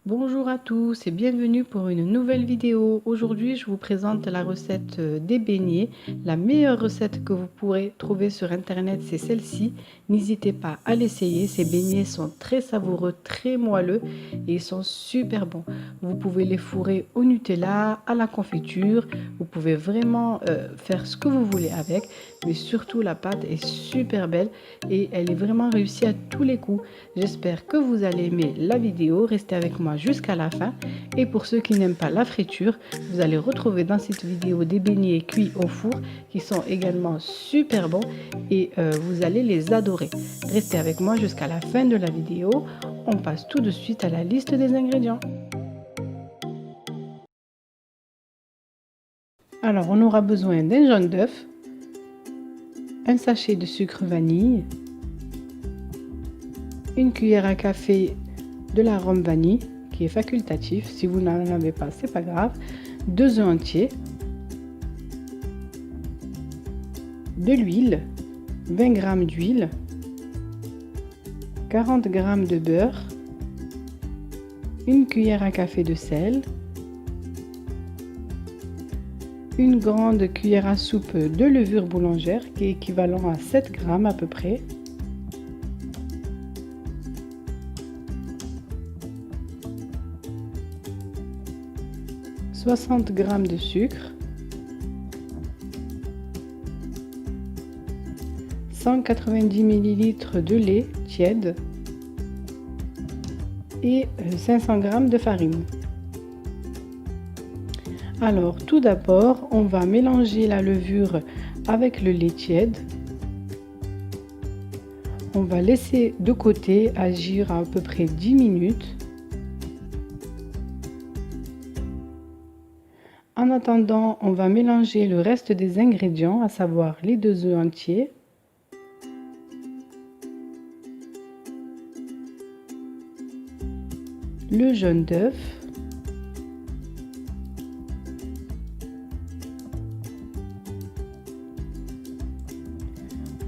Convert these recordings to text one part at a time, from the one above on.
Bonjour à tous et bienvenue pour une nouvelle vidéo. Aujourd'hui, je vous présente la recette des beignets. La meilleure recette que vous pourrez trouver sur internet, c'est celle-ci. N'hésitez pas à l'essayer. Ces beignets sont très savoureux, très moelleux et ils sont super bons. Vous pouvez les fourrer au Nutella, à la confiture. Vous pouvez vraiment faire ce que vous voulez avec. Mais surtout, la pâte est super belle et elle est vraiment réussie à tous les coups. J'espère que vous allez aimer la vidéo. Restez avec moi jusqu'à la fin. Et pour ceux qui n'aiment pas la friture, vous allez retrouver dans cette vidéo des beignets cuits au four qui sont également super bons et vous allez les adorer. Restez avec moi jusqu'à la fin de la vidéo. On passe tout de suite à la liste des ingrédients. Alors, on aura besoin d'un jaune d'œuf, un sachet de sucre vanille, une cuillère à café de l'arôme vanille qui est facultatif. Si vous n'en avez pas, c'est pas grave. 2 œufs entiers, de l'huile, 20 g d'huile, 40 g de beurre, une cuillère à café de sel, une grande cuillère à soupe de levure boulangère qui est équivalent à 7 g à peu près, « 60 g de sucre, 190 ml de lait tiède et 500 g de farine. Alors tout d'abord, on va mélanger la levure avec le lait tiède. On va laisser de côté agir à peu près 10 minutes. En attendant, on va mélanger le reste des ingrédients, à savoir les 2 œufs entiers, le jaune d'œuf,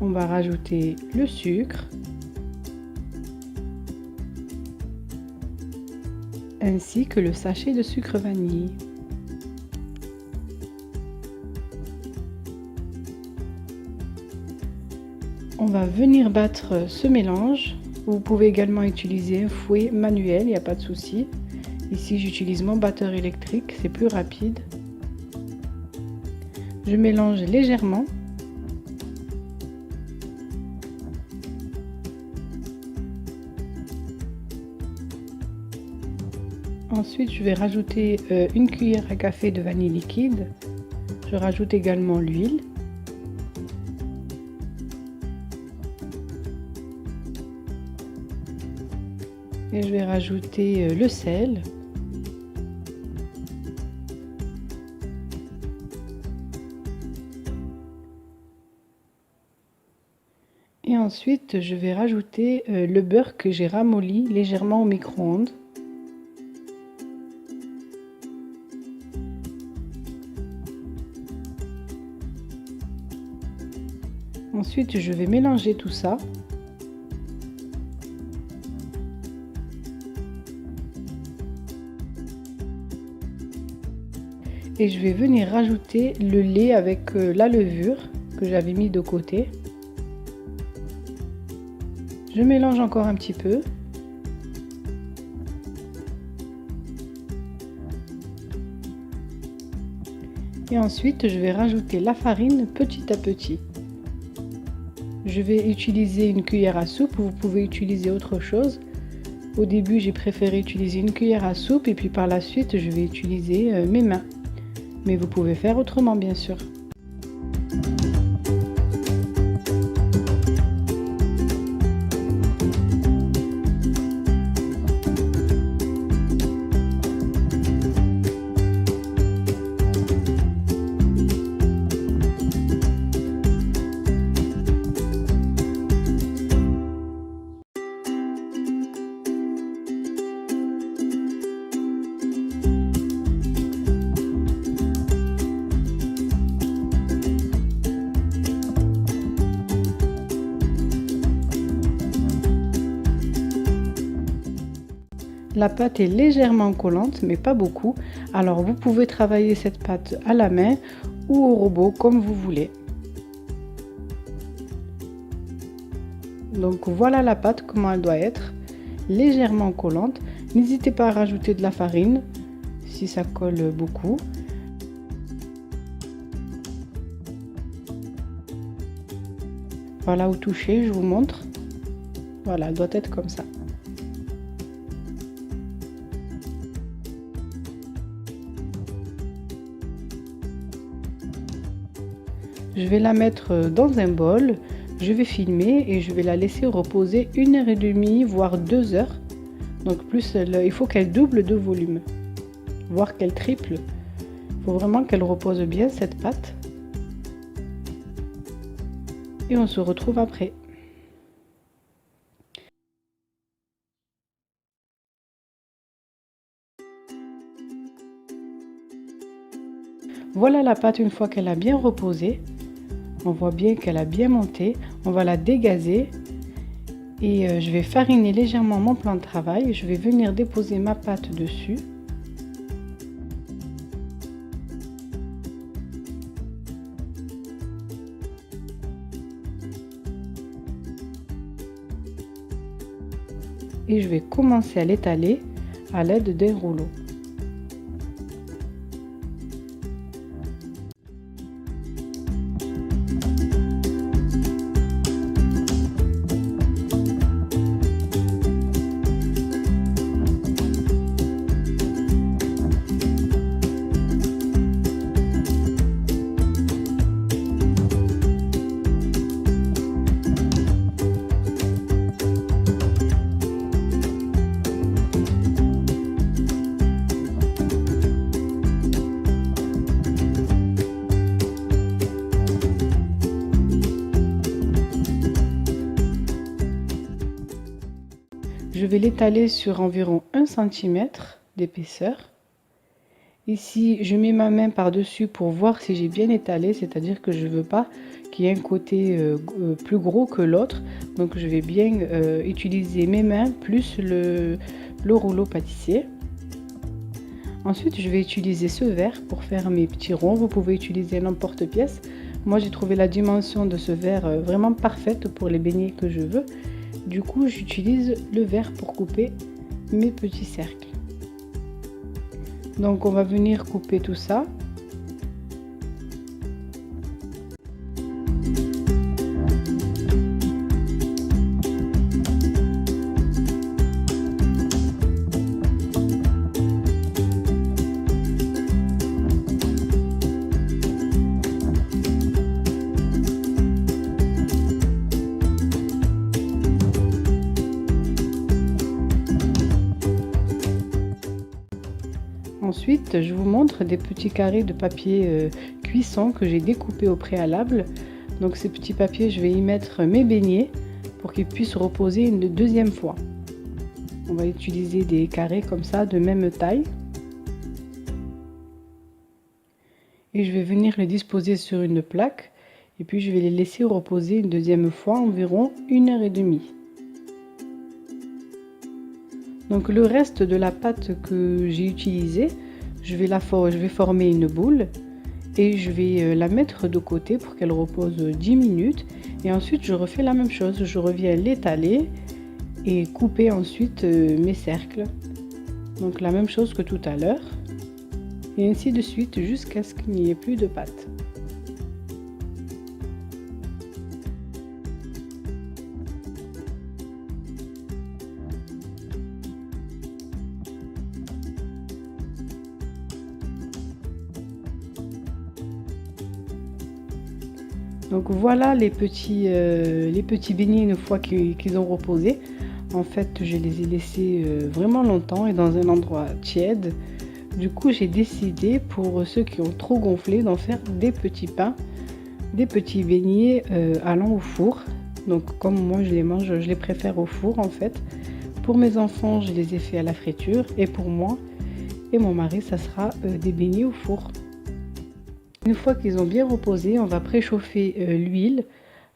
on va rajouter le sucre, ainsi que le sachet de sucre vanille. On va venir battre ce mélange. Vous pouvez également utiliser un fouet manuel, il n'y a pas de souci. Ici, j'utilise mon batteur électrique, c'est plus rapide. Je mélange légèrement. Ensuite, je vais rajouter une cuillère à café de vanille liquide. Je rajoute également l'huile. Et je vais rajouter le sel. Et ensuite, je vais rajouter le beurre que j'ai ramolli légèrement au micro-ondes. Ensuite, je vais mélanger tout ça. Et je vais venir rajouter le lait avec la levure que j'avais mis de côté. Je mélange encore un petit peu. Et ensuite, je vais rajouter la farine petit à petit. Je vais utiliser une cuillère à soupe, vous pouvez utiliser autre chose. Au début, j'ai préféré utiliser une cuillère à soupe et puis par la suite, je vais utiliser mes mains. Mais vous pouvez faire autrement, bien sûr. La pâte est légèrement collante, mais pas beaucoup. Alors vous pouvez travailler cette pâte à la main ou au robot, comme vous voulez. Donc voilà la pâte, comment elle doit être. Légèrement collante. N'hésitez pas à rajouter de la farine si ça colle beaucoup. Voilà, au toucher, je vous montre. Voilà, elle doit être comme ça. Je vais la mettre dans un bol, je vais filmer et je vais la laisser reposer 1h30 voire 2 heures. Donc plus il faut qu'elle double de volume, voire qu'elle triple. Il faut vraiment qu'elle repose bien cette pâte. Et on se retrouve après. Voilà la pâte une fois qu'elle a bien reposé. On voit bien qu'elle a bien monté. On va la dégazer et je vais fariner légèrement mon plan de travail. Je vais venir déposer ma pâte dessus. Et je vais commencer à l'étaler à l'aide d'un rouleau. Je vais l'étaler sur environ 1 cm d'épaisseur. Ici, je mets ma main par-dessus pour voir si j'ai bien étalé, c'est-à-dire que je ne veux pas qu'il y ait un côté plus gros que l'autre. Donc je vais bien utiliser mes mains plus le rouleau pâtissier. Ensuite, je vais utiliser ce verre pour faire mes petits ronds. Vous pouvez utiliser n'importe pièce. Moi, j'ai trouvé la dimension de ce verre vraiment parfaite pour les beignets que je veux. Du coup, j'utilise le verre pour couper mes petits cercles. Donc, on va venir couper tout ça. Ensuite, je vous montre des petits carrés de papier cuisson que j'ai découpé au préalable. Donc ces petits papiers, je vais y mettre mes beignets pour qu'ils puissent reposer une deuxième fois. On va utiliser des carrés comme ça, de même taille. Et je vais venir les disposer sur une plaque. Et puis je vais les laisser reposer une deuxième fois, environ 1h30. Donc le reste de la pâte que j'ai utilisée, je vais former une boule et je vais la mettre de côté pour qu'elle repose 10 minutes. Et ensuite je refais la même chose, je reviens l'étaler et couper ensuite mes cercles. Donc la même chose que tout à l'heure. Et ainsi de suite jusqu'à ce qu'il n'y ait plus de pâte. Donc voilà les petits beignets une fois qu'ils ont reposé. En fait, je les ai laissés vraiment longtemps et dans un endroit tiède. Du coup, j'ai décidé pour ceux qui ont trop gonflé d'en faire des petits pains, des petits beignets allant au four. Donc comme moi je les mange, je les préfère au four en fait. Pour mes enfants, je les ai fait à la friture et pour moi et mon mari, ça sera des beignets au four. Une fois qu'ils ont bien reposé, on va préchauffer l'huile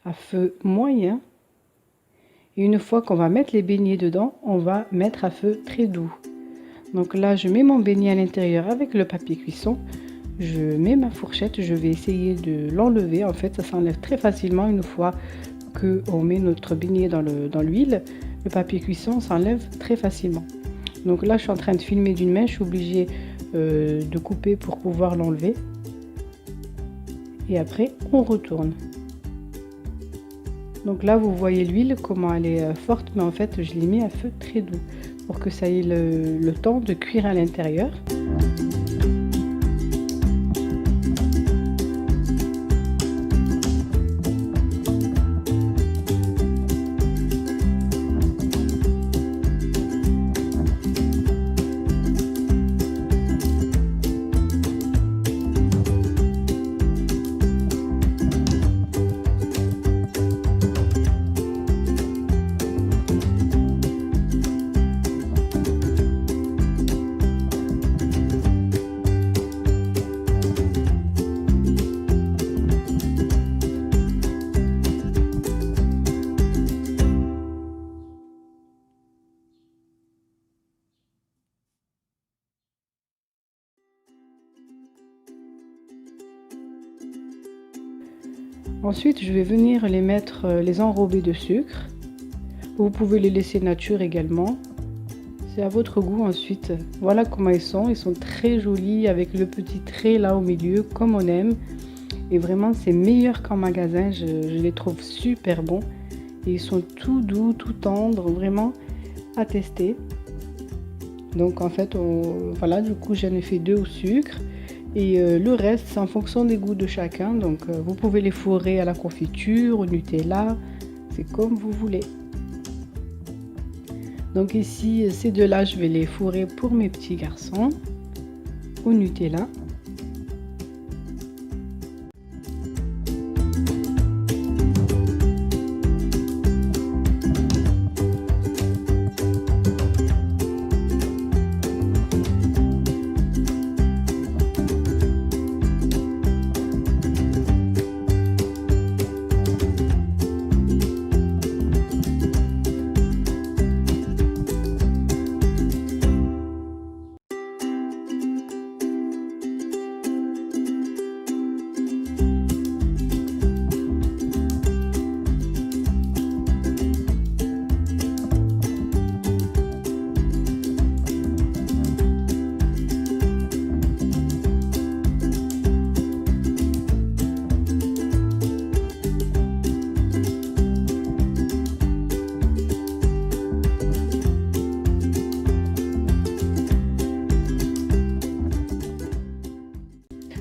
à feu moyen. Et une fois qu'on va mettre les beignets dedans, on va mettre à feu très doux. Donc là, je mets mon beignet à l'intérieur avec le papier cuisson. Je mets ma fourchette, je vais essayer de l'enlever. En fait, ça s'enlève très facilement une fois qu'on met notre beignet dans l'huile. Le papier cuisson s'enlève très facilement. Donc là, je suis en train de filmer d'une main, je suis obligée de couper pour pouvoir l'enlever. Et après, on retourne. Donc là, vous voyez l'huile, comment elle est forte, mais en fait, je l'ai mis à feu très doux pour que ça ait le temps de cuire à l'intérieur. Ensuite, je vais venir les enrober de sucre. Vous pouvez les laisser nature également. C'est à votre goût ensuite. Voilà comment ils sont. Ils sont très jolis avec le petit trait là au milieu, comme on aime. Et vraiment, c'est meilleur qu'en magasin. Je les trouve super bons. Et ils sont tout doux, tout tendres, vraiment à tester. Donc en fait, voilà, du coup, j'en ai fait 2 au sucre. Et le reste, c'est en fonction des goûts de chacun. Donc vous pouvez les fourrer à la confiture, au Nutella, c'est comme vous voulez. Donc ici, ces 2-là, je vais les fourrer pour mes petits garçons au Nutella.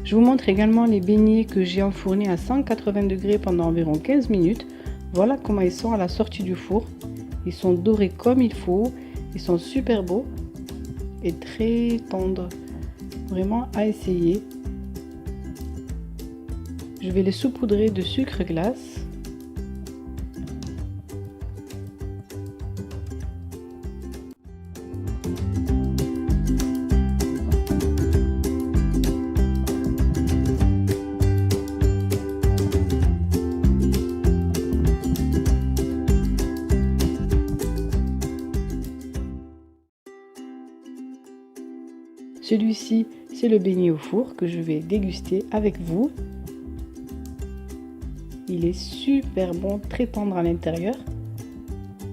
Je vous montre également les beignets que j'ai enfournés à 180 degrés pendant environ 15 minutes. Voilà comment ils sont à la sortie du four. Ils sont dorés comme il faut. Ils sont super beaux et très tendres. Vraiment à essayer. Je vais les saupoudrer de sucre glace. Celui-ci, c'est le beignet au four que je vais déguster avec vous. Il est super bon, très tendre à l'intérieur.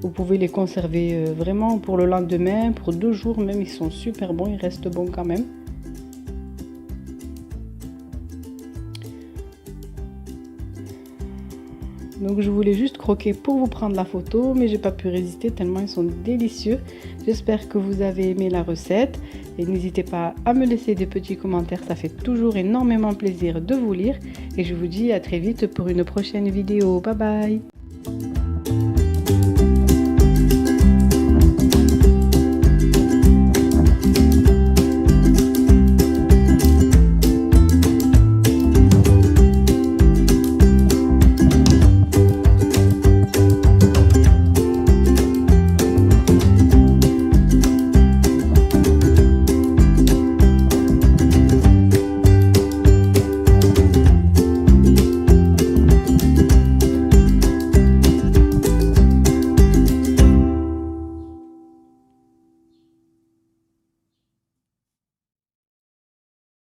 Vous pouvez les conserver vraiment pour le lendemain, pour 2 jours même, ils sont super bons, ils restent bons quand même. Donc je voulais juste croquer pour vous prendre la photo, mais j'ai pas pu résister tellement ils sont délicieux. J'espère que vous avez aimé la recette et n'hésitez pas à me laisser des petits commentaires, ça fait toujours énormément plaisir de vous lire. Et je vous dis à très vite pour une prochaine vidéo. Bye bye!